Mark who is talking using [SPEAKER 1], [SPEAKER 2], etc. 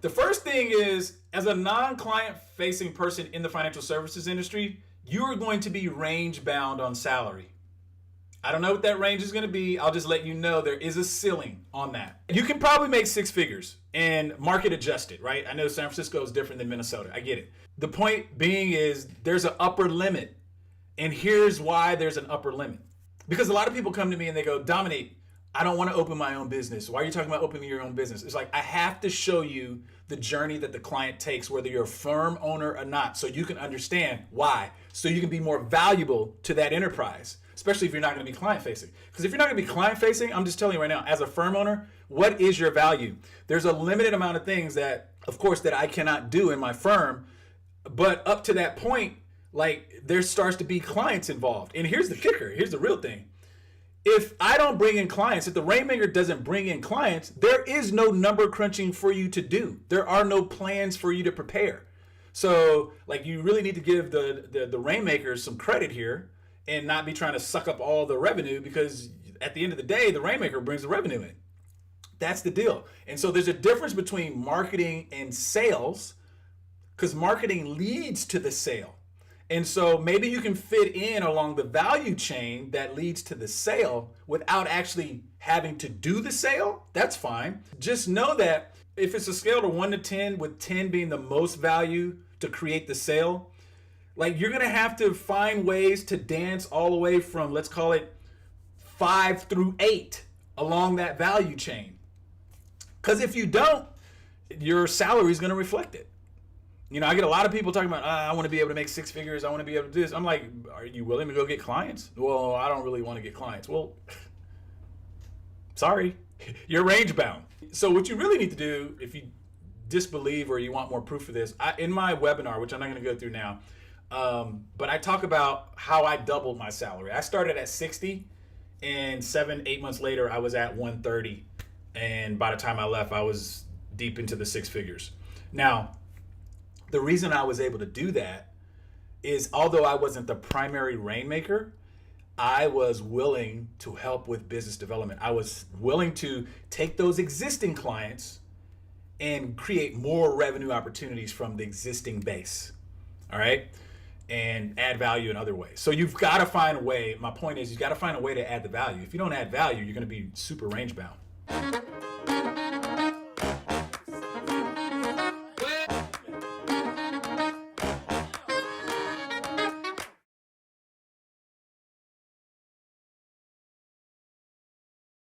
[SPEAKER 1] The first thing is, as a non-client facing person in the financial services industry, you are going to be range bound on salary. I don't know what that range is going to be. I'll just let you know there is a ceiling on that. You can probably make six figures and market adjusted, right? I know San Francisco is different than Minnesota. I get it. The point being is there's an upper limit. And here's why there's an upper limit. Because a lot of people come to me and they go, Dominique, I don't want to open my own business. Why are you talking about opening your own business? It's like, I have to show you the journey that the client takes, whether you're a firm owner or not, so you can understand why. So you can be more valuable to that enterprise, especially if you're not going to be client facing. Because if you're not going to be client facing, I'm just telling you right now, as a firm owner, what is your value? There's a limited amount of things that, of course, that I cannot do in my firm. But up to that point, like, there starts to be clients involved. And here's the kicker. Here's the real thing. If I don't bring in clients, if the Rainmaker doesn't bring in clients, there is no number crunching for you to do. There are no plans for you to prepare. So, like, you really need to give the Rainmakers some credit here and not be trying to suck up all the revenue, because at the end of the day, the Rainmaker brings the revenue in. That's the deal. And so there's a difference between marketing and sales, because marketing leads to the sale. And so maybe you can fit in along the value chain that leads to the sale without actually having to do the sale. That's fine. Just know that if it's a scale to 1 to 10, with 10 being the most value to create the sale, like, you're going to have to find ways to dance all the way from, let's call it 5 through 8 along that value chain. Because if you don't, your salary is going to reflect it. You know, I get a lot of people talking about, I want to be able to make six figures. I want to be able to do this. I'm like, are you willing to go get clients? Well, I don't really want to get clients. Well, sorry, you're range bound. So what you really need to do, if you disbelieve or you want more proof of this, in my webinar, which I'm not going to go through now, but I talk about how I doubled my salary. I started at 60, and 7-8 months later, I was at 130. And by the time I left, I was deep into the six figures. Now, the reason I was able to do that is, although I wasn't the primary Rainmaker, I was willing to help with business development. I was willing to take those existing clients and create more revenue opportunities from the existing base, all right? And add value in other ways. So you've got to find a way. My point is, you've got to find a way to add the value. If you don't add value, you're going to be super range bound.